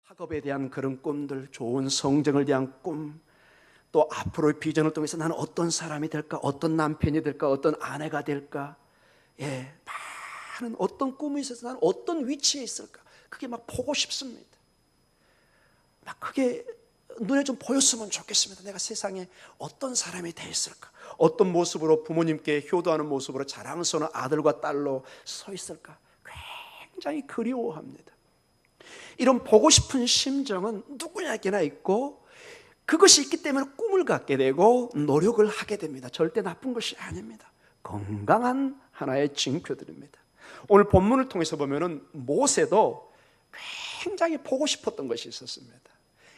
학업에 대한 그런 꿈들, 좋은 성적을 위한 꿈, 또 앞으로의 비전을 통해서 나는 어떤 사람이 될까, 어떤 남편이 될까, 어떤 아내가 될까, 많은 어떤 꿈이 있어서 나는 어떤 위치에 있을까, 그게 막 보고 싶습니다. 막 그게 눈에 좀 보였으면 좋겠습니다. 내가 세상에 어떤 사람이 돼 있을까, 어떤 모습으로 부모님께 효도하는 모습으로 자랑스러운 아들과 딸로 서 있을까, 굉장히 그리워합니다. 이런 보고 싶은 심정은 누구에게나 있고, 그것이 있기 때문에 꿈을 갖게 되고 노력을 하게 됩니다. 절대 나쁜 것이 아닙니다. 건강한 하나의 징표들입니다. 오늘 본문을 통해서 보면은 모세도 굉장히 보고 싶었던 것이 있었습니다.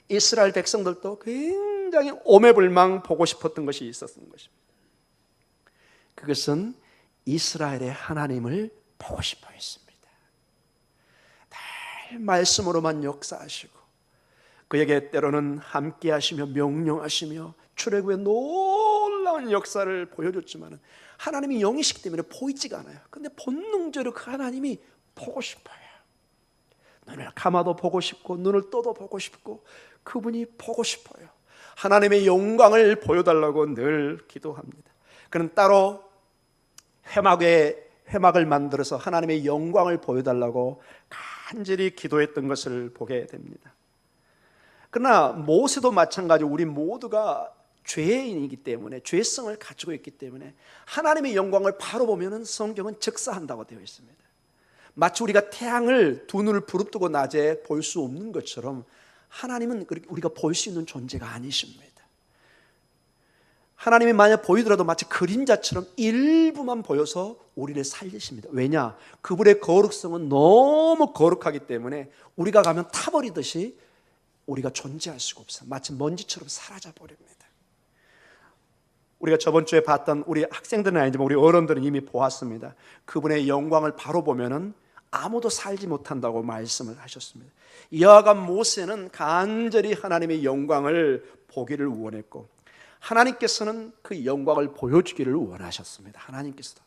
이스라엘 백성들도 굉장히 오매불망 보고 싶었던 것이 있었던 것입니다. 그것은 이스라엘의 하나님을 보고 싶어 했습니다. 늘 말씀으로만 역사하시고, 그에게 때로는 함께 하시며 명령하시며 출애굽의 놀라운 역사를 보여줬지만 하나님이 영이시기 때문에 보이지가 않아요. 그런데 본능적으로 그 하나님이 보고 싶어요. 눈을 감아도 보고 싶고 눈을 떠도 보고 싶고 그분이 보고 싶어요. 하나님의 영광을 보여달라고 늘 기도합니다. 그는 따로 회막을 만들어서 하나님의 영광을 보여달라고 간절히 기도했던 것을 보게 됩니다. 그러나 모세도 마찬가지로 우리 모두가 죄인이기 때문에, 죄성을 가지고 있기 때문에 하나님의 영광을 바로 보면은 성경은 즉사한다고 되어 있습니다. 마치 우리가 태양을 두 눈을 부릅뜨고 낮에 볼 수 없는 것처럼 하나님은 우리가 볼 수 있는 존재가 아니십니다. 하나님이 만약 보이더라도 마치 그림자처럼 일부만 보여서 우리를 살리십니다. 왜냐? 그분의 거룩성은 너무 거룩하기 때문에 우리가 가면 타버리듯이 우리가 존재할 수가 없어요. 마치 먼지처럼 사라져 버립니다. 우리가 저번 주에 봤던, 우리 학생들은 아니지만 우리 어른들은 이미 보았습니다. 그분의 영광을 바로 보면은 아무도 살지 못한다고 말씀을 하셨습니다. 이와 같이 모세는 간절히 하나님의 영광을 보기를 원했고, 하나님께서는 그 영광을 보여주기를 원하셨습니다. 하나님께서도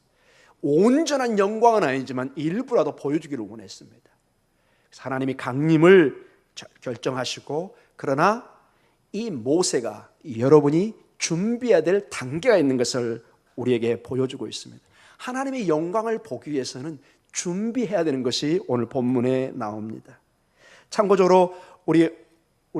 온전한 영광은 아니지만 일부라도 보여주기를 원했습니다. 그래서 하나님이 강림을 결정하시고, 그러나 이 모세가 여러분이 준비해야 될 단계가 있는 것을 우리에게 보여주고 있습니다. 하나님의 영광을 보기 위해서는 준비해야 되는 것이 오늘 본문에 나옵니다. 참고적으로 우리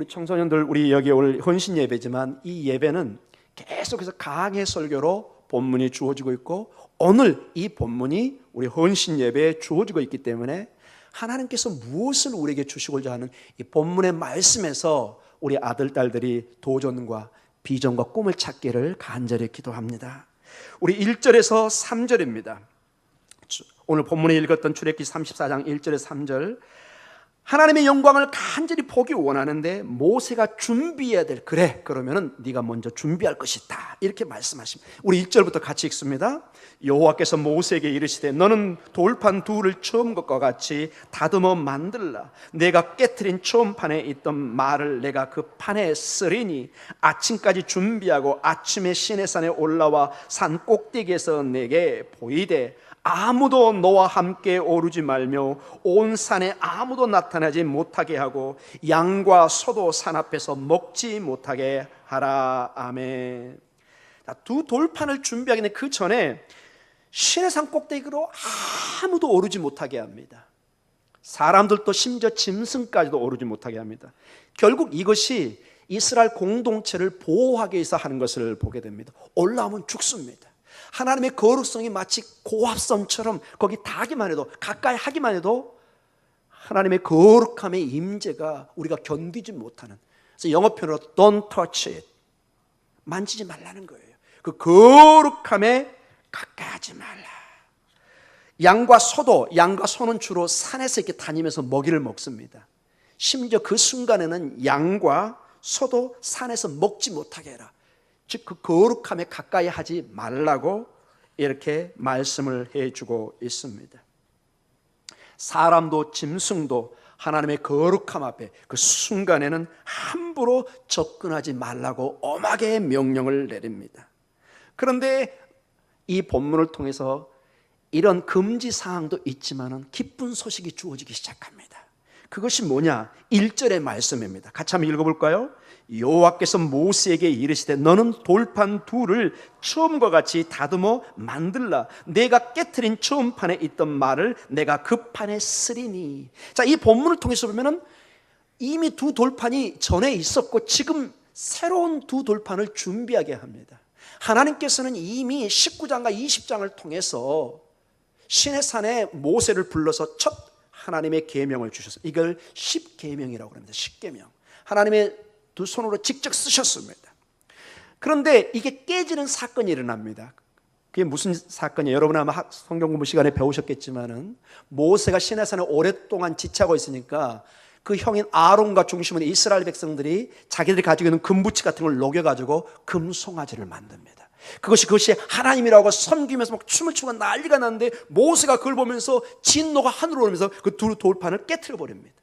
청소년들, 우리 여기 오늘 헌신 예배지만 이 예배는 계속해서 강해 설교로 본문이 주어지고 있고, 오늘 이 본문이 우리 헌신 예배에 주어지고 있기 때문에 하나님께서 무엇을 우리에게 주시고자 하는 이 본문의 말씀에서 우리 아들, 딸들이 도전과 비전과 꿈을 찾기를 간절히 기도합니다. 우리 1절에서 3절입니다. 오늘 본문에 읽었던 출애굽기 34장 1절에서 3절, 하나님의 영광을 간절히 보기 원하는데 모세가 준비해야 될, 그러면은 네가 먼저 준비할 것이다, 이렇게 말씀하십니다. 우리 1절부터 같이 읽습니다. 여호와께서 모세에게 이르시되 너는 돌판 둘을 처음 것과 같이 다듬어 만들라. 내가 깨트린 처음 판에 있던 말을 내가 그 판에 쓰리니 아침까지 준비하고 아침에 시내산에 올라와 산 꼭대기에서 내게 보이되 아무도 너와 함께 오르지 말며 온 산에 아무도 나타나지 못하게 하고 양과 소도 산 앞에서 먹지 못하게 하라. 아멘. 두 돌판을 준비하기 전에, 그 전에 시내산 꼭대기로 아무도 오르지 못하게 합니다. 사람들도 심지어 짐승까지도 오르지 못하게 합니다. 결국 이것이 이스라엘 공동체를 보호하기 위해서 하는 것을 보게 됩니다. 올라오면 죽습니다. 하나님의 거룩성이 마치 고압선처럼 거기 닿기만 해도, 가까이 하기만 해도 하나님의 거룩함의 임재가 우리가 견디지 못하는, 그래서 영어 표현으로 don't touch it, 만지지 말라는 거예요. 그 거룩함에 가까이 하지 말라. 양과 소는 주로 산에서 이렇게 다니면서 먹이를 먹습니다. 심지어 그 순간에는 양과 소도 산에서 먹지 못하게 해라. 즉 그 거룩함에 가까이 하지 말라고 이렇게 말씀을 해주고 있습니다. 사람도 짐승도 하나님의 거룩함 앞에 그 순간에는 함부로 접근하지 말라고 엄하게 명령을 내립니다. 그런데 이 본문을 통해서 이런 금지 사항도 있지만은 기쁜 소식이 주어지기 시작합니다. 그것이 뭐냐? 1절의 말씀입니다. 같이 한번 읽어볼까요? 여호와께서 모세에게 이르시되 너는 돌판 둘을 처음과 같이 다듬어 만들라. 내가 깨트린 처음 판에 있던 말을 내가 그 판에 쓰리니. 자, 이 본문을 통해서 보면은 이미 두 돌판이 전에 있었고 지금 새로운 두 돌판을 준비하게 합니다. 하나님께서는 이미 19장과 20장을 통해서 시내산에 모세를 불러서 첫 하나님의 계명을 주셨어요. 이걸 십계명이라고 합니다. 십계명. 하나님의 두 손으로 직접 쓰셨습니다. 그런데 이게 깨지는 사건이 일어납니다. 그게 무슨 사건이에요? 여러분 아마 성경 공부 시간에 배우셨겠지만은 모세가 시내산에 오랫동안 지체하고 있으니까 그 형인 아론과 중심으로 이스라엘 백성들이 자기들이 가지고 있는 금부치 같은 걸 녹여가지고 금송아지를 만듭니다. 그것이 하나님이라고 섬기면서 막 춤을 추고 난리가 났는데 모세가 그걸 보면서 진노가 하늘로 오면서 그 두 돌판을 깨트려 버립니다.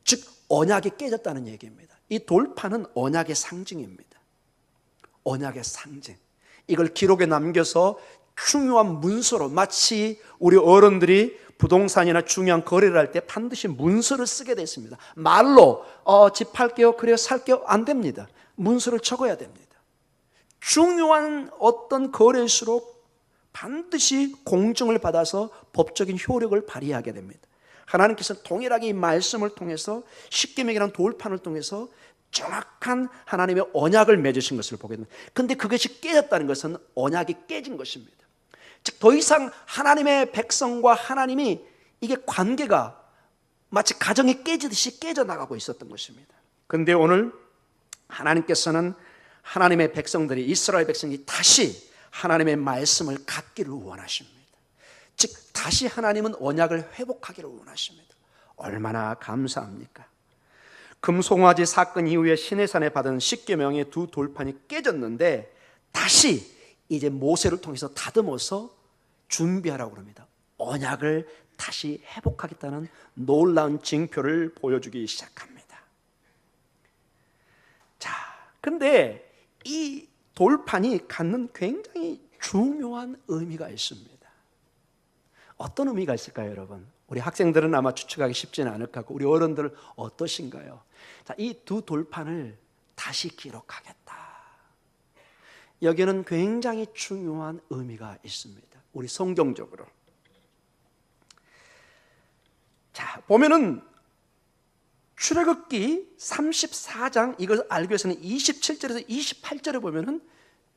즉 언약이 깨졌다는 얘기입니다. 이 돌판은 언약의 상징입니다. 언약의 상징. 이걸 기록에 남겨서 중요한 문서로, 마치 우리 어른들이 부동산이나 중요한 거래를 할 때 반드시 문서를 쓰게 돼 있습니다. 말로 집 팔게요, 그래요, 살게요 안 됩니다. 문서를 적어야 됩니다. 중요한 어떤 거래일수록 반드시 공증을 받아서 법적인 효력을 발휘하게 됩니다. 하나님께서는 동일하게 이 말씀을 통해서 십계명이라는 돌판을 통해서 정확한 하나님의 언약을 맺으신 것을 보게 됩니다. 그런데 그것이 깨졌다는 것은 언약이 깨진 것입니다. 즉 더 이상 하나님의 백성과 하나님이 이게 관계가 마치 가정이 깨지듯이 깨져나가고 있었던 것입니다. 그런데 오늘 하나님께서는 하나님의 백성들이, 이스라엘 백성이 다시 하나님의 말씀을 갖기를 원하십니다. 즉 다시 하나님은 언약을 회복하기를 원하십니다. 얼마나 감사합니까? 금송아지 사건 이후에 시내산에 받은 십계명의 두 돌판이 깨졌는데 다시 이제 모세를 통해서 다듬어서 준비하라고 합니다. 언약을 다시 회복하겠다는 놀라운 징표를 보여주기 시작합니다. 자, 근데 이 돌판이 갖는 굉장히 중요한 의미가 있습니다. 어떤 의미가 있을까요, 여러분? 우리 학생들은 아마 추측하기 쉽지는 않을 것 같고 우리 어른들 어떠신가요? 자, 이 두 돌판을 다시 기록하겠다. 여기는 굉장히 중요한 의미가 있습니다. 우리 성경적으로. 자, 보면은 출애굽기 34장 이걸 알기 위해서는 27절에서 28절에 보면은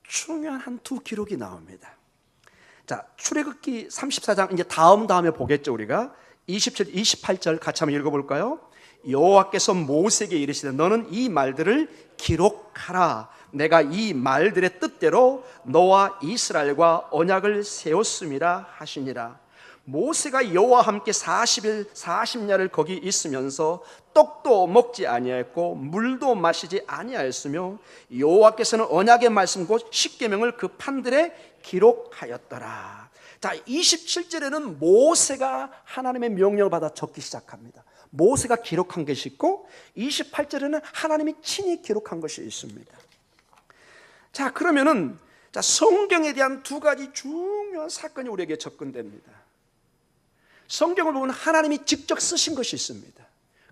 중요한 한 두 기록이 나옵니다. 자, 출애굽기 34장 이제 다음에 보겠죠, 우리가. 27, 28절 같이 한번 읽어볼까요? 여호와께서 모세에게 이르시되 너는 이 말들을 기록하라. 내가 이 말들의 뜻대로 너와 이스라엘과 언약을 세웠음이라 하시니라. 모세가 여호와와 함께 40일 40야를 거기 있으면서 떡도 먹지 아니하였고 물도 마시지 아니하였으며 여호와께서는 언약의 말씀 곧 십계명을 그 판들에 기록하였더라. 자, 27절에는 모세가 하나님의 명령을 받아 적기 시작합니다. 모세가 기록한 것이 있고 28절에는 하나님이 친히 기록한 것이 있습니다. 자, 그러면은 성경에 대한 두 가지 중요한 사건이 우리에게 접근됩니다. 성경을 보면 하나님이 직접 쓰신 것이 있습니다.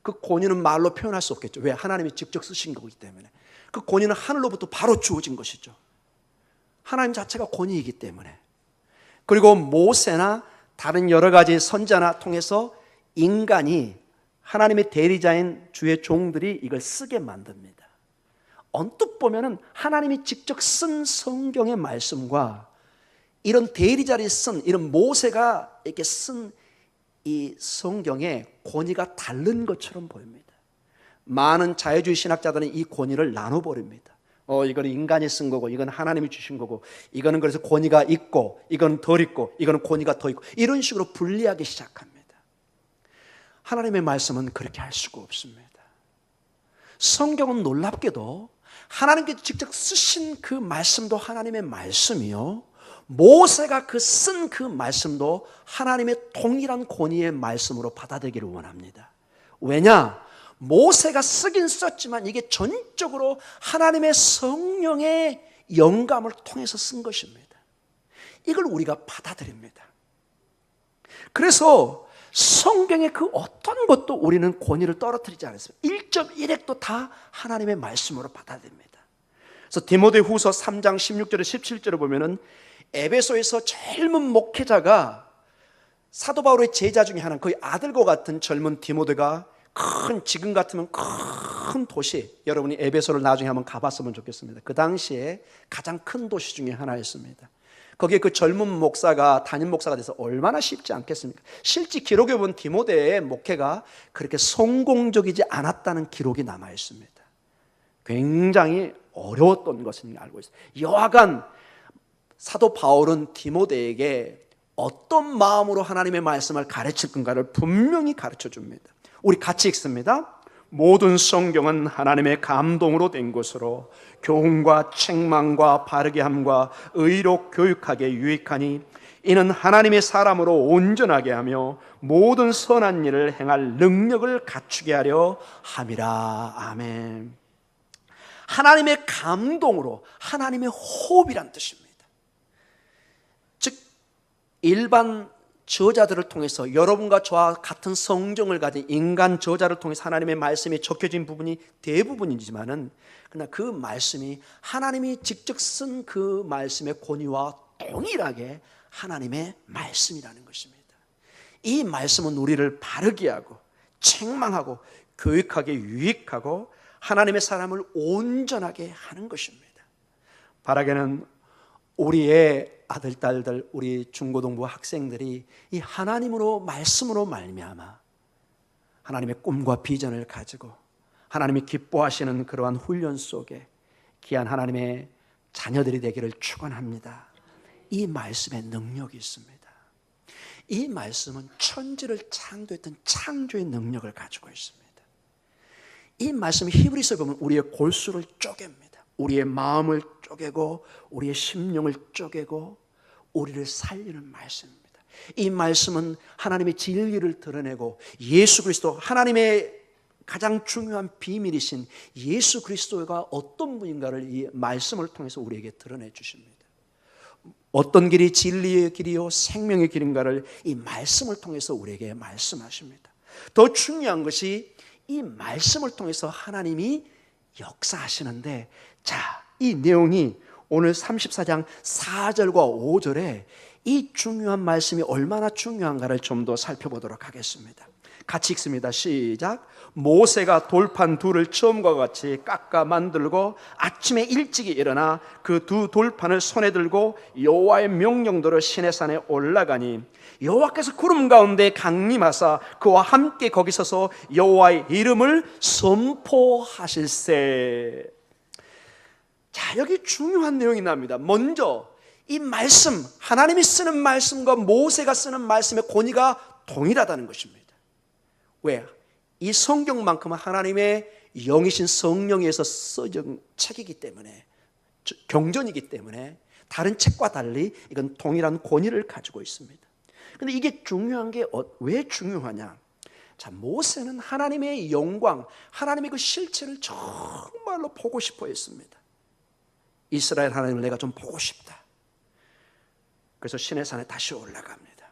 그 권위는 말로 표현할 수 없겠죠. 왜? 하나님이 직접 쓰신 거기 때문에. 그 권위는 하늘로부터 바로 주어진 것이죠. 하나님 자체가 권위이기 때문에. 그리고 모세나 다른 여러 가지 선자나 통해서 인간이 하나님의 대리자인 주의 종들이 이걸 쓰게 만듭니다. 언뜻 보면은 하나님이 직접 쓴 성경의 말씀과 이런 대리자를 쓴, 이런 모세가 이렇게 쓴 이 성경의 권위가 다른 것처럼 보입니다. 많은 자유주의 신학자들은 이 권위를 나눠버립니다. 이거는 인간이 쓴 거고, 이건 하나님이 주신 거고, 이거는 그래서 권위가 있고, 이건 덜 있고, 이거는 권위가 더 있고, 이런 식으로 분리하기 시작합니다. 하나님의 말씀은 그렇게 할 수가 없습니다. 성경은 놀랍게도 하나님께 직접 쓰신 그 말씀도 하나님의 말씀이요, 모세가 쓴 그 말씀도 하나님의 동일한 권위의 말씀으로 받아들이기를 원합니다. 왜냐? 모세가 쓰긴 썼지만 이게 전적으로 하나님의 성령의 영감을 통해서 쓴 것입니다. 이걸 우리가 받아들입니다. 그래서 성경의 그 어떤 것도 우리는 권위를 떨어뜨리지 않았습니다. 1.1핵도 다 하나님의 말씀으로 받아들입니다. 그래서 디모데후서 3장 16절에 17절에 보면은 에베소에서 젊은 목회자가 사도 바울의 제자 중에 하나, 거의 아들과 같은 젊은 디모데가 지금 같으면 큰 도시, 여러분이 에베소를 나중에 한번 가봤으면 좋겠습니다. 그 당시에 가장 큰 도시 중에 하나였습니다. 거기에 그 젊은 목사가 담임 목사가 돼서 얼마나 쉽지 않겠습니까? 실제 기록에 보면 디모데의 목회가 그렇게 성공적이지 않았다는 기록이 남아 있습니다. 굉장히 어려웠던 것을 알고 있습니다. 여하간 사도 바울은 디모데에게 어떤 마음으로 하나님의 말씀을 가르칠 건가를 분명히 가르쳐 줍니다. 우리 같이 읽습니다. 모든 성경은 하나님의 감동으로 된 것으로 교훈과 책망과 바르게 함과 의로 교육하게 유익하니 이는 하나님의 사람으로 온전하게 하며 모든 선한 일을 행할 능력을 갖추게 하려 함이라. 아멘. 하나님의 감동으로, 하나님의 호흡이란 뜻입니다. 즉 일반 저자들을 통해서, 여러분과 저와 같은 성정을 가진 인간 저자를 통해서 하나님의 말씀이 적혀진 부분이 대부분이지만은, 그러나 그 말씀이 하나님이 직접 쓴 그 말씀의 권위와 동일하게 하나님의 말씀이라는 것입니다. 이 말씀은 우리를 바르게 하고 책망하고 교육하게 유익하고 하나님의 사람을 온전하게 하는 것입니다. 바라게는 우리의 아들, 딸들, 우리 중고등부 학생들이 이 하나님으로, 말씀으로 말미암아 하나님의 꿈과 비전을 가지고 하나님이 기뻐하시는 그러한 훈련 속에 귀한 하나님의 자녀들이 되기를 축원합니다. 이 말씀에 능력이 있습니다. 이 말씀은 천지를 창조했던 창조의 능력을 가지고 있습니다. 이 말씀이 히브리서에 보면 우리의 골수를 쪼갭니다. 우리의 마음을 쪼개고 우리의 심령을 쪼개고 우리를 살리는 말씀입니다. 이 말씀은 하나님의 진리를 드러내고 예수 그리스도, 하나님의 가장 중요한 비밀이신 예수 그리스도가 어떤 분인가를 이 말씀을 통해서 우리에게 드러내 주십니다. 어떤 길이 진리의 길이요 생명의 길인가를 이 말씀을 통해서 우리에게 말씀하십니다. 더 중요한 것이 이 말씀을 통해서 하나님이 역사하시는데, 자, 이 내용이 오늘 34장 4절과 5절에 이 중요한 말씀이 얼마나 중요한가를 좀 더 살펴보도록 하겠습니다. 같이 읽습니다. 시작. 모세가 돌판 둘을 처음과 같이 깎아 만들고 아침에 일찍이 일어나 그 두 돌판을 손에 들고 여호와의 명령대로 시내산에 올라가니 여호와께서 구름 가운데 강림하사 그와 함께 거기 서서 여호와의 이름을 선포하실세. 자, 여기 중요한 내용이 나옵니다. 먼저 이 말씀, 하나님이 쓰는 말씀과 모세가 쓰는 말씀의 권위가 동일하다는 것입니다. 왜? 이 성경만큼은 하나님의 영이신 성령에서 써진 책이기 때문에, 경전이기 때문에 다른 책과 달리 이건 동일한 권위를 가지고 있습니다. 그런데 이게 중요한 게 왜 중요하냐? 자, 모세는 하나님의 영광, 하나님의 그 실체를 정말로 보고 싶어 했습니다. 이스라엘 하나님을 내가 좀 보고 싶다. 그래서 시내산에 다시 올라갑니다.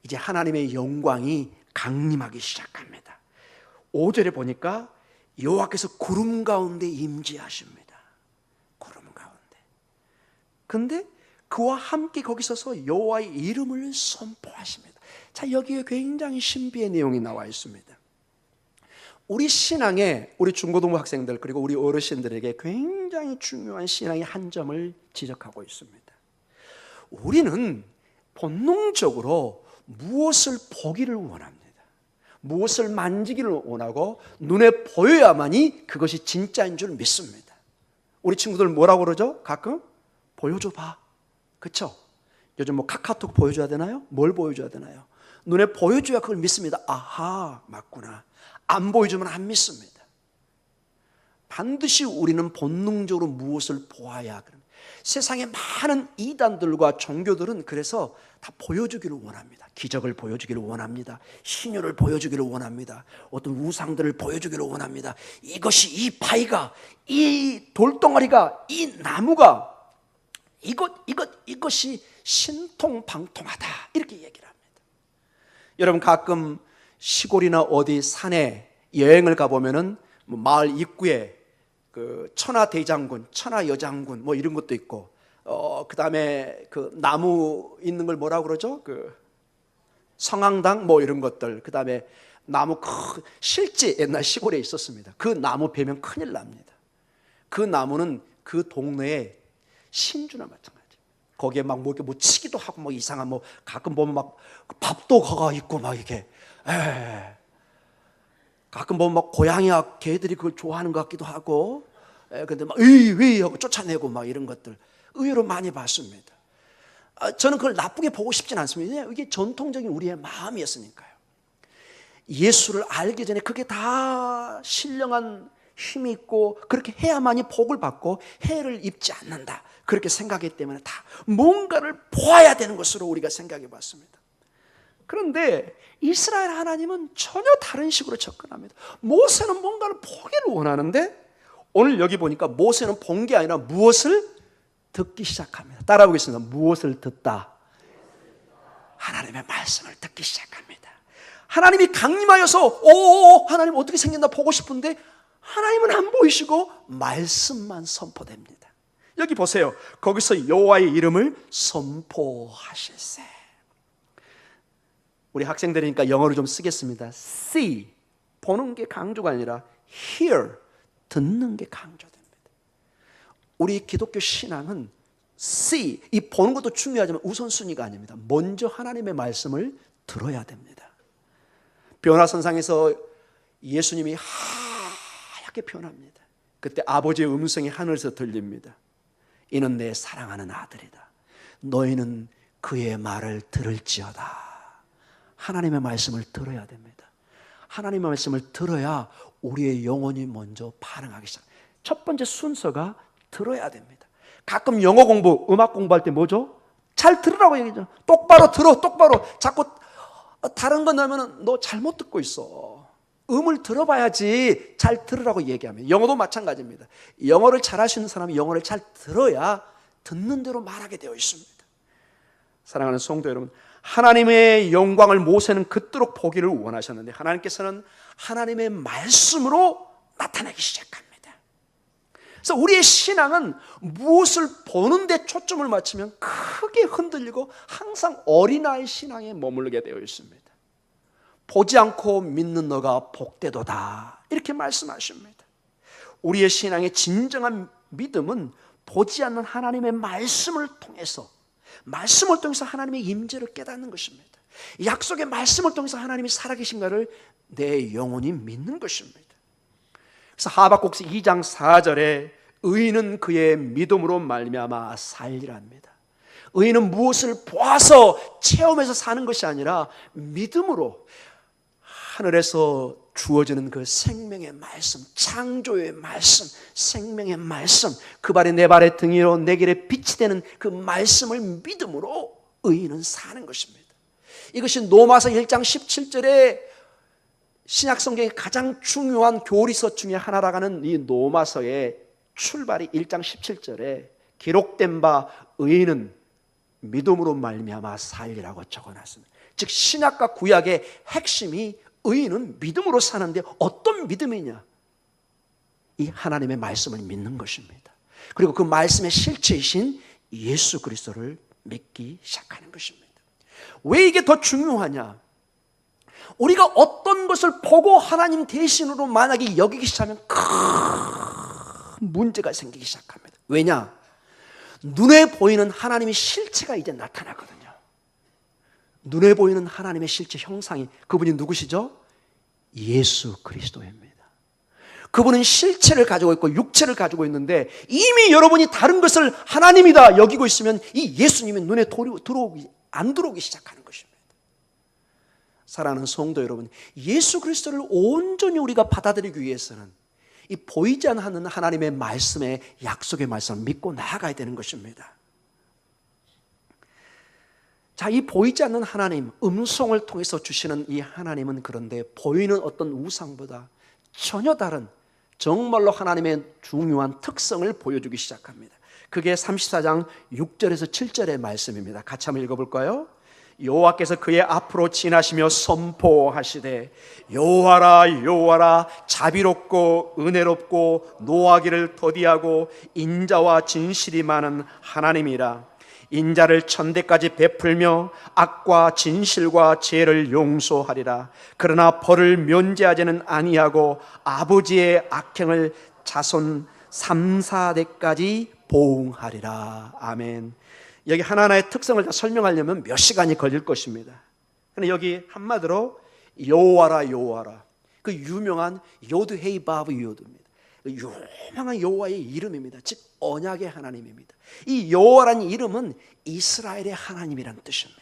이제 하나님의 영광이 강림하기 시작합니다. 5절에 보니까 여호와께서 구름 가운데 임재하십니다. 구름 가운데. 근데 그와 함께 거기 서서 여호와의 이름을 선포하십니다. 자, 여기에 굉장히 신비의 내용이 나와 있습니다. 우리 신앙에, 우리 중고등부 학생들 그리고 우리 어르신들에게 굉장히 중요한 신앙의 한 점을 지적하고 있습니다. 우리는 본능적으로 무엇을 보기를 원합니다. 무엇을 만지기를 원하고 눈에 보여야만이 그것이 진짜인 줄 믿습니다. 우리 친구들 뭐라고 그러죠? 가끔 보여줘 봐. 그렇죠? 요즘 뭐 카카오톡 보여줘야 되나요? 뭘 보여줘야 되나요? 눈에 보여줘야 그걸 믿습니다. 아하, 맞구나. 안 보여주면 안 믿습니다. 반드시 우리는 본능적으로 무엇을 보아야 그럽니다. 세상의 많은 이단들과 종교들은 그래서 다 보여주기를 원합니다. 기적을 보여주기를 원합니다. 신유를 보여주기를 원합니다. 어떤 우상들을 보여주기를 원합니다. 이것이, 이 바위가, 이 돌덩어리가, 이 나무가 이것이 신통방통하다, 이렇게 얘기를 합니다. 여러분 가끔 시골이나 어디 산에 여행을 가보면은 뭐 마을 입구에 그 천하대장군, 천하여장군 뭐 이런 것도 있고, 그 다음에 그 나무 있는 걸 뭐라고 그러죠? 그 성황당 뭐 이런 것들, 그 다음에 나무 실제 옛날 시골에 있었습니다. 그 나무 베면 큰일 납니다. 그 나무는 그 동네에 신주나 마찬가지. 거기에 막 뭐 치기도 하고 뭐 이상한 뭐 가끔 보면 막 밥도 거가 있고 막 이렇게, 가끔 보면 막 고양이와 개들이 그걸 좋아하는 것 같기도 하고, 근데 막 위 하고 쫓아내고 막 이런 것들 의외로 많이 봤습니다. 저는 그걸 나쁘게 보고 싶진 않습니다. 이게 전통적인 우리의 마음이었으니까요. 예수를 알기 전에 그게 다 신령한 힘이 있고 그렇게 해야만이 복을 받고 해를 입지 않는다, 그렇게 생각하기 때문에 다 뭔가를 보아야 되는 것으로 우리가 생각해 봤습니다. 그런데 이스라엘 하나님은 전혀 다른 식으로 접근합니다. 모세는 뭔가를 보기를 원하는데 오늘 여기 보니까 모세는 본 게 아니라 무엇을 듣기 시작합니다. 따라보겠습니다. 무엇을 듣다? 하나님의 말씀을 듣기 시작합니다. 하나님이 강림하여서 하나님 어떻게 생겼나 보고 싶은데 하나님은 안 보이시고 말씀만 선포됩니다. 여기 보세요. 거기서 여호와의 이름을 선포하실세. 우리 학생들이니까 영어로 좀 쓰겠습니다. See, 보는 게 강조가 아니라 hear, 듣는 게 강조됩니다. 우리 기독교 신앙은 see, 이 보는 것도 중요하지만 우선순위가 아닙니다. 먼저 하나님의 말씀을 들어야 됩니다. 변화선상에서 예수님이 하얗게 변합니다. 그때 아버지의 음성이 하늘에서 들립니다. 이는 내 사랑하는 아들이다. 너희는 그의 말을 들을지어다. 하나님의 말씀을 들어야 됩니다. 하나님의 말씀을 들어야 우리의 영혼이 먼저 반응하기 시작합니다. 첫 번째 순서가 들어야 됩니다. 가끔 영어 공부, 음악 공부할 때 뭐죠? 잘 들으라고 얘기하죠. 똑바로 들어, 똑바로. 자꾸 다른 거 넣으면 너 잘못 듣고 있어. 음을 들어봐야지 잘 들으라고 얘기하면. 영어도 마찬가지입니다. 영어를 잘 하시는 사람이 영어를 잘 들어야 듣는 대로 말하게 되어 있습니다. 사랑하는 성도 여러분, 하나님의 영광을 모세는 그토록 보기를 원하셨는데 하나님께서는 하나님의 말씀으로 나타나기 시작합니다. 그래서 우리의 신앙은 무엇을 보는 데 초점을 맞추면 크게 흔들리고 항상 어린아이 신앙에 머무르게 되어 있습니다. 보지 않고 믿는 너가 복되도다, 이렇게 말씀하십니다. 우리의 신앙의 진정한 믿음은 보지 않는 하나님의 말씀을 통해서 하나님의 임재를 깨닫는 것입니다. 약속의 말씀을 통해서 하나님이 살아계신가를 내 영혼이 믿는 것입니다. 그래서 하박국서 2장 4절에 의인은 그의 믿음으로 말미암아 살리라 합니다. 의인은 무엇을 보아서 체험해서 사는 것이 아니라 믿음으로 하늘에서 주어지는 그 생명의 말씀, 창조의 말씀, 생명의 말씀, 그 발이 내 발의 등이요 내 길에 빛이 되는 그 말씀을 믿음으로 의인은 사는 것입니다. 이것이 로마서 1장 17절에 신약성경의 가장 중요한 교리서 중에 하나라고 하는 이 로마서의 출발이 1장 17절에 기록된 바 의인은 믿음으로 말미암아 살리라고 적어놨습니다. 즉 신약과 구약의 핵심이 의인은 믿음으로 사는데 어떤 믿음이냐? 이 하나님의 말씀을 믿는 것입니다. 그리고 그 말씀의 실체이신 예수 그리스도를 믿기 시작하는 것입니다. 왜 이게 더 중요하냐? 우리가 어떤 것을 보고 하나님 대신으로 만약에 여기기 시작하면 큰 문제가 생기기 시작합니다. 왜냐? 눈에 보이는 하나님의 실체가 이제 나타나거든요. 눈에 보이는 하나님의 실체 형상이, 그분이 누구시죠? 예수 그리스도입니다. 그분은 실체를 가지고 있고 육체를 가지고 있는데 이미 여러분이 다른 것을 하나님이다 여기고 있으면 이 예수님이 눈에 안 들어오기 시작하는 것입니다. 사랑하는 성도 여러분, 예수 그리스도를 온전히 우리가 받아들이기 위해서는 이 보이지 않는 하나님의 말씀의 약속의 말씀을 믿고 나아가야 되는 것입니다. 자, 이 보이지 않는 하나님, 음성을 통해서 주시는 이 하나님은 그런데 보이는 어떤 우상보다 전혀 다른 정말로 하나님의 중요한 특성을 보여주기 시작합니다. 그게 34장 6절에서 7절의 말씀입니다. 같이 한번 읽어볼까요? 여호와께서 그의 앞으로 지나시며 선포하시되 여호와라 여호와라 자비롭고 은혜롭고 노하기를 더디하고 인자와 진실이 많은 하나님이라. 인자를 천대까지 베풀며 악과 진실과 죄를 용서하리라. 그러나 벌을 면제하지는 아니하고 아버지의 악행을 자손 3, 4대까지 보응하리라. 아멘. 여기 하나하나의 특성을 다 설명하려면 몇 시간이 걸릴 것입니다. 근데 여기 한마디로 여호와라 여호와라, 그 유명한 요드 헤이 바브 요드입니다. 그 유명한 여호와의 이름입니다. 즉 언약의 하나님입니다. 이 여호와라는 이름은 이스라엘의 하나님이라는 뜻입니다.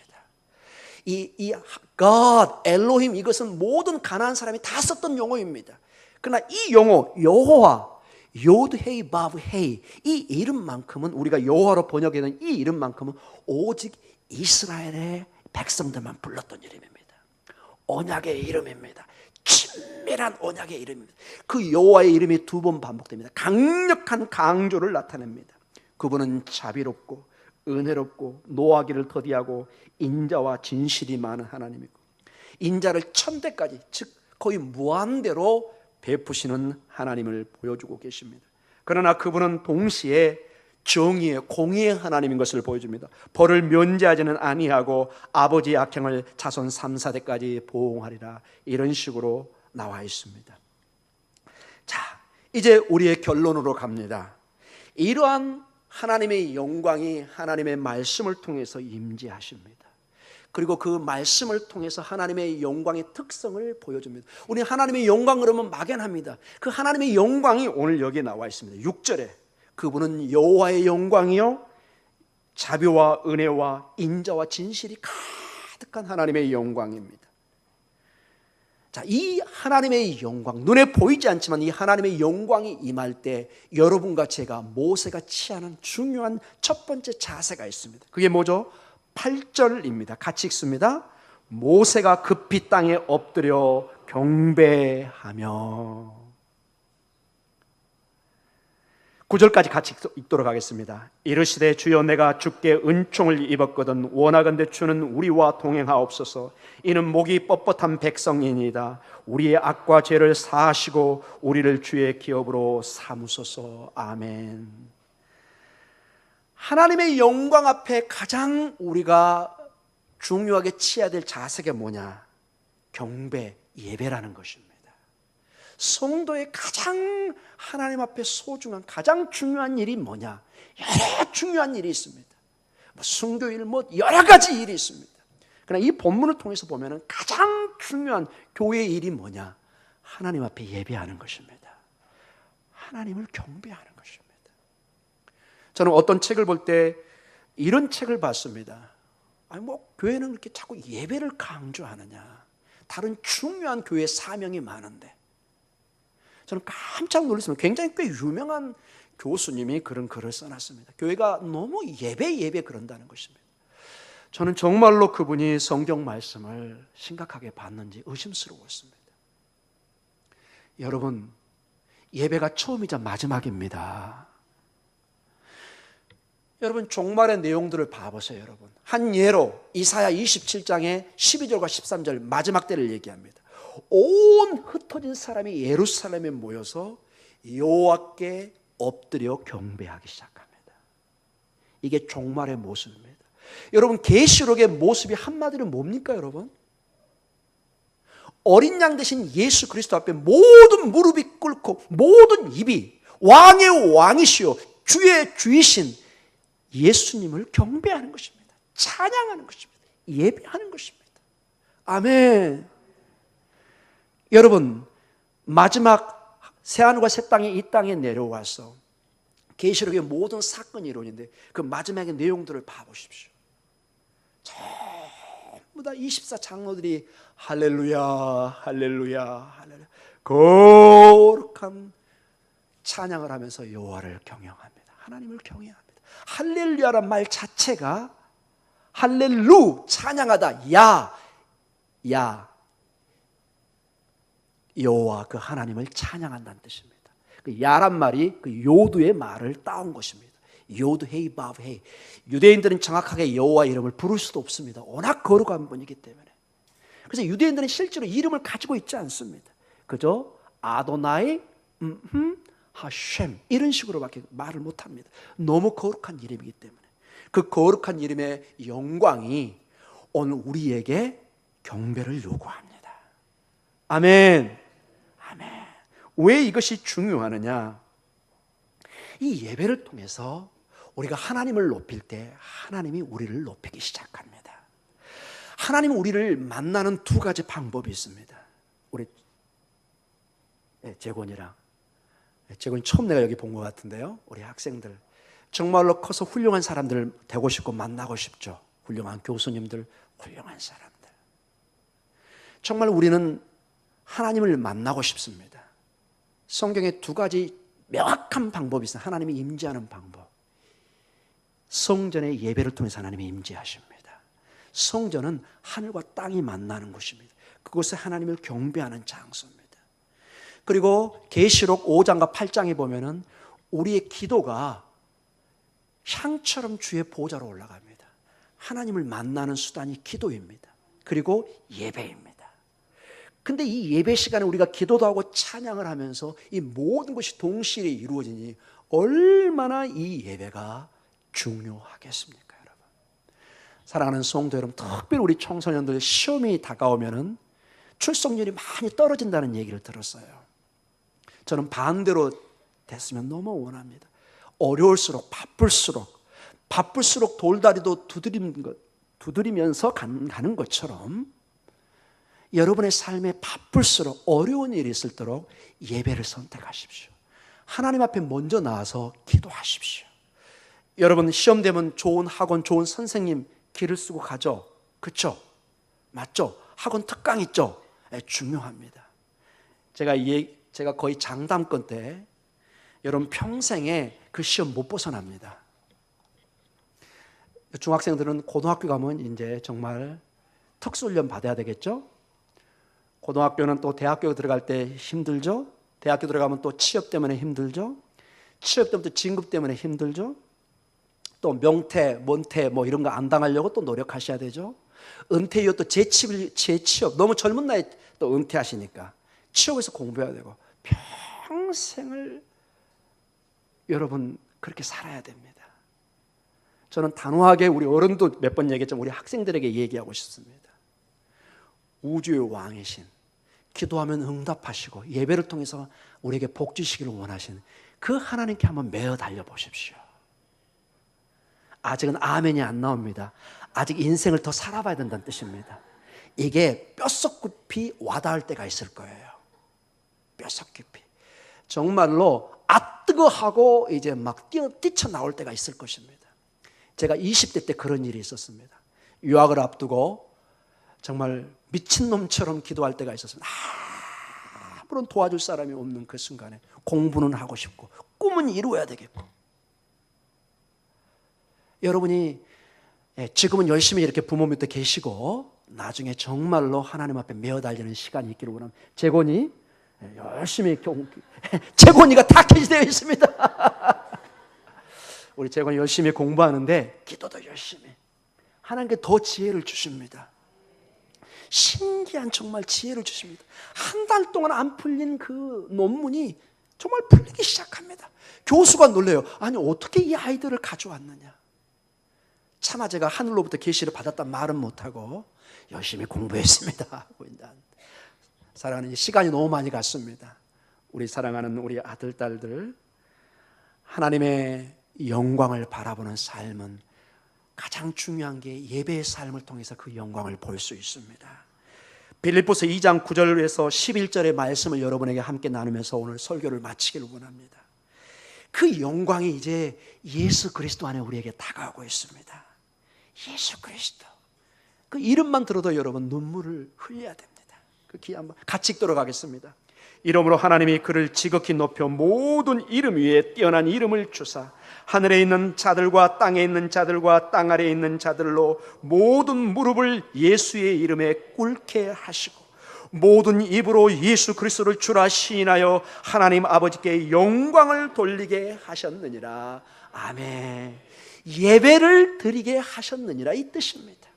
이 God, 엘로힘, 이것은 모든 가나안 사람이 다 썼던 용어입니다. 그러나 이 용어 여호와, 요드 헤이 바브 헤이, 이 이름만큼은, 우리가 여호와로 번역되는 이 이름만큼은 오직 이스라엘의 백성들만 불렀던 이름입니다. 언약의 이름입니다. 친밀한 언약의 이름입니다. 그 여호와의 이름이 2번 반복됩니다. 강력한 강조를 나타냅니다. 그분은 자비롭고 은혜롭고 노하기를 더디하고 인자와 진실이 많은 하나님이고, 인자를 천대까지, 즉 거의 무한대로 베푸시는 하나님을 보여주고 계십니다. 그러나 그분은 동시에 정의의, 공의의 하나님인 것을 보여줍니다. 벌을 면제하지는 아니하고 아버지의 악행을 자손 3, 4대까지 보응하리라. 이런 식으로 나와 있습니다. 자, 이제 우리의 결론으로 갑니다. 이러한 하나님의 영광이 하나님의 말씀을 통해서 임재하십니다. 그리고 그 말씀을 통해서 하나님의 영광의 특성을 보여줍니다. 우리 하나님의 영광 그러면 막연합니다. 그 하나님의 영광이 오늘 여기에 나와 있습니다. 6절에 그분은 여호와의 영광이요 자비와 은혜와 인자와 진실이 가득한 하나님의 영광입니다. 자, 이 하나님의 영광, 눈에 보이지 않지만 이 하나님의 영광이 임할 때 여러분과 제가 모세가 취하는 중요한 첫 번째 자세가 있습니다. 그게 뭐죠? 8절입니다. 같이 읽습니다. 모세가 급히 땅에 엎드려 경배하며. 9절까지 같이 읽도록 하겠습니다. 이르시되 주여 내가 주께 은총을 입었거든 원하건대 주는 우리와 동행하옵소서. 이는 목이 뻣뻣한 백성이니이다. 우리의 악과 죄를 사하시고 우리를 주의 기업으로 삼으소서. 아멘. 하나님의 영광 앞에 가장 우리가 중요하게 취해야 될 자세가 뭐냐? 경배, 예배라는 것입니다. 성도의 가장 하나님 앞에 소중한, 가장 중요한 일이 뭐냐? 여러 중요한 일이 있습니다. 순교일, 여러 가지 일이 있습니다. 그러나 이 본문을 통해서 보면 가장 중요한 교회의 일이 뭐냐? 하나님 앞에 예배하는 것입니다. 하나님을 경배하는 것입니다. 저는 어떤 책을 볼 때 이런 책을 봤습니다. 교회는 이렇게 자꾸 예배를 강조하느냐? 다른 중요한 교회 사명이 많은데. 저는 깜짝 놀랐습니다. 굉장히 꽤 유명한 교수님이 그런 글을 써놨습니다. 교회가 너무 예배 그런다는 것입니다. 저는 정말로 그분이 성경 말씀을 심각하게 봤는지 의심스러웠습니다. 여러분, 예배가 처음이자 마지막입니다. 여러분, 종말의 내용들을 봐보세요. 여러분, 한 예로 이사야 27장의 12절과 13절 마지막 때를 얘기합니다. 온 흩어진 사람이 예루살렘에 모여서 여호와께 엎드려 경배하기 시작합니다. 이게 종말의 모습입니다. 여러분, 계시록의 모습이 한마디로 뭡니까? 여러분, 어린 양 대신 예수 그리스도 앞에 모든 무릎이 꿇고 모든 입이 왕의 왕이시오 주의 주이신 예수님을 경배하는 것입니다. 찬양하는 것입니다. 예배하는 것입니다. 아멘. 여러분, 마지막 새하늘과 새 땅이 이 땅에 내려와서 계시록의 모든 사건이 이루어지는데 그 마지막의 내용들을 봐보십시오. 전부 다 24장로들이 할렐루야 할렐루야 할렐루야 거룩한 찬양을 하면서 여호와를 경영합니다. 하나님을 경외합니다. 할렐루야란 말 자체가 할렐루, 찬양하다, 야 여호와 그 하나님을 찬양한다는 뜻입니다. 그 야란 말이 그 요두의 말을 따온 것입니다. 요드 헤이 바브 헤이. 유대인들은 정확하게 여호와 이름을 부를 수도 없습니다. 워낙 거룩한 분이기 때문에. 그래서 유대인들은 실제로 이름을 가지고 있지 않습니다. 그저 아도나이 하셴 이런 식으로밖에 말을 못합니다. 너무 거룩한 이름이기 때문에. 그 거룩한 이름의 영광이 오늘 우리에게 경배를 요구합니다. 아멘. 아멘. 왜 이것이 중요하느냐? 이 예배를 통해서 우리가 하나님을 높일 때 하나님이 우리를 높이기 시작합니다. 하나님은 우리를 만나는 두 가지 방법이 있습니다. 우리 재곤이랑 재곤이 처음 내가 여기 본 것 같은데요. 우리 학생들 정말로 커서 훌륭한 사람들 되고 싶고 만나고 싶죠. 훌륭한 교수님들, 훌륭한 사람들. 정말 우리는 하나님을 만나고 싶습니다. 성경에 두 가지 명확한 방법이 있어요. 하나님이 임재하는 방법. 성전의 예배를 통해서 하나님이 임재하십니다. 성전은 하늘과 땅이 만나는 곳입니다. 그곳에 하나님을 경배하는 장소입니다. 그리고 계시록 5장과 8장에 보면은 우리의 기도가 향처럼 주의 보좌로 올라갑니다. 하나님을 만나는 수단이 기도입니다. 그리고 예배입니다. 근데 이 예배 시간에 우리가 기도도 하고 찬양을 하면서 이 모든 것이 동시에 이루어지니 얼마나 이 예배가 중요하겠습니까, 여러분? 사랑하는 성도 여러분, 특별히 우리 청소년들 시험이 다가오면은 출석률이 많이 떨어진다는 얘기를 들었어요. 저는 반대로 됐으면 너무 원합니다. 어려울수록 바쁠수록 돌다리도 두드리면서 가는 것처럼 여러분의 삶에 바쁠수록 어려운 일이 있을수록 예배를 선택하십시오. 하나님 앞에 먼저 나와서 기도하십시오. 여러분 시험 되면 좋은 학원, 좋은 선생님 길을 쓰고 가죠. 그렇죠? 맞죠? 학원 특강 있죠? 네, 중요합니다. 제가 거의 장담권 때 여러분 평생에 그 시험 못 벗어납니다. 중학생들은 고등학교 가면 이제 정말 특수훈련 받아야 되겠죠? 고등학교는 또 대학교 들어갈 때 힘들죠? 대학교 들어가면 또 취업 때문에 힘들죠? 취업 때부터 진급 때문에 힘들죠? 또 명퇴, mon퇴 뭐 이런 거 안 당하려고 또 노력하셔야 되죠? 은퇴 이후 또 재취업, 너무 젊은 나이에 또 은퇴하시니까 취업에서 공부해야 되고 평생을 여러분 그렇게 살아야 됩니다. 저는 단호하게 우리 어른도 몇 번 얘기했지만 우리 학생들에게 얘기하고 싶습니다. 우주의 왕이신, 기도하면 응답하시고 예배를 통해서 우리에게 복 주시기를 원하시는 그 하나님께 한번 매어 달려보십시오. 아직은 아멘이 안 나옵니다. 아직 인생을 더 살아봐야 된다는 뜻입니다. 이게 뼛속 깊이 와닿을 때가 있을 거예요. 뼛속 깊이 정말로 뜨거하고 이제 막 뛰쳐나올 때가 있을 것입니다. 제가 20대 때 그런 일이 있었습니다. 유학을 앞두고 정말 미친놈처럼 기도할 때가 있었습니다. 아무런 도와줄 사람이 없는 그 순간에 공부는 하고 싶고 꿈은 이루어야 되겠고, 여러분이 지금은 열심히 이렇게 부모 밑에 계시고 나중에 정말로 하나님 앞에 메어 달리는 시간이 있기를 원합니다. 재곤이 열심히 재곤이가 타켓이 되어 있습니다. 우리 재곤이 열심히 공부하는데 기도도 열심히, 하나님께 더 지혜를 주십니다. 신기한 정말 지혜를 주십니다. 한 달 동안 안 풀린 그 논문이 정말 풀리기 시작합니다. 교수가 놀래요. 아니 어떻게 이 아이들을 가져왔느냐. 차마 제가 하늘로부터 계시를 받았단 말은 못하고 열심히 공부했습니다. 사랑하는 시간이 너무 많이 갔습니다. 우리 사랑하는 우리 아들, 딸들, 하나님의 영광을 바라보는 삶은 가장 중요한 게 예배의 삶을 통해서 그 영광을 볼 수 있습니다. 빌립보서 2장 9절에서 11절의 말씀을 여러분에게 함께 나누면서 오늘 설교를 마치기를 원합니다. 그 영광이 이제 예수 그리스도 안에 우리에게 다가오고 있습니다. 예수 그리스도, 그 이름만 들어도 여러분 눈물을 흘려야 됩니다. 그 귀한 번 같이 읽도록 하겠습니다. 이러므로 하나님이 그를 지극히 높여 모든 이름 위에 뛰어난 이름을 주사 하늘에 있는 자들과 땅에 있는 자들과 땅 아래에 있는 자들로 모든 무릎을 예수의 이름에 꿇게 하시고 모든 입으로 예수 그리스도를 주라 시인하여 하나님 아버지께 영광을 돌리게 하셨느니라. 아멘. 예배를 드리게 하셨느니라 이 뜻입니다.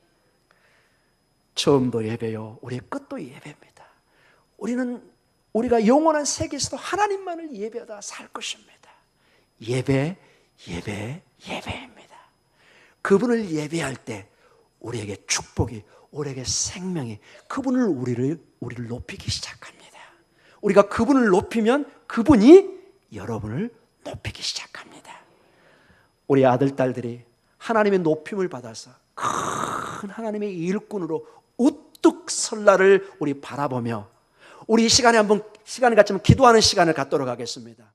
처음도 예배요, 우리의 끝도 예배입니다. 우리가 영원한 세계에서도 하나님만을 예배하다 살 것입니다. 예배, 예배, 예배입니다. 그분을 예배할 때 우리에게 축복이, 우리에게 생명이, 그분을 우리를 높이기 시작합니다. 우리가 그분을 높이면 그분이 여러분을 높이기 시작합니다. 우리 아들, 딸들이 하나님의 높임을 받아서 큰 하나님의 일꾼으로 우뚝 설 날을 우리 바라보며 우리 이 시간에 한번 시간이 같지만 기도하는 시간을 갖도록 하겠습니다.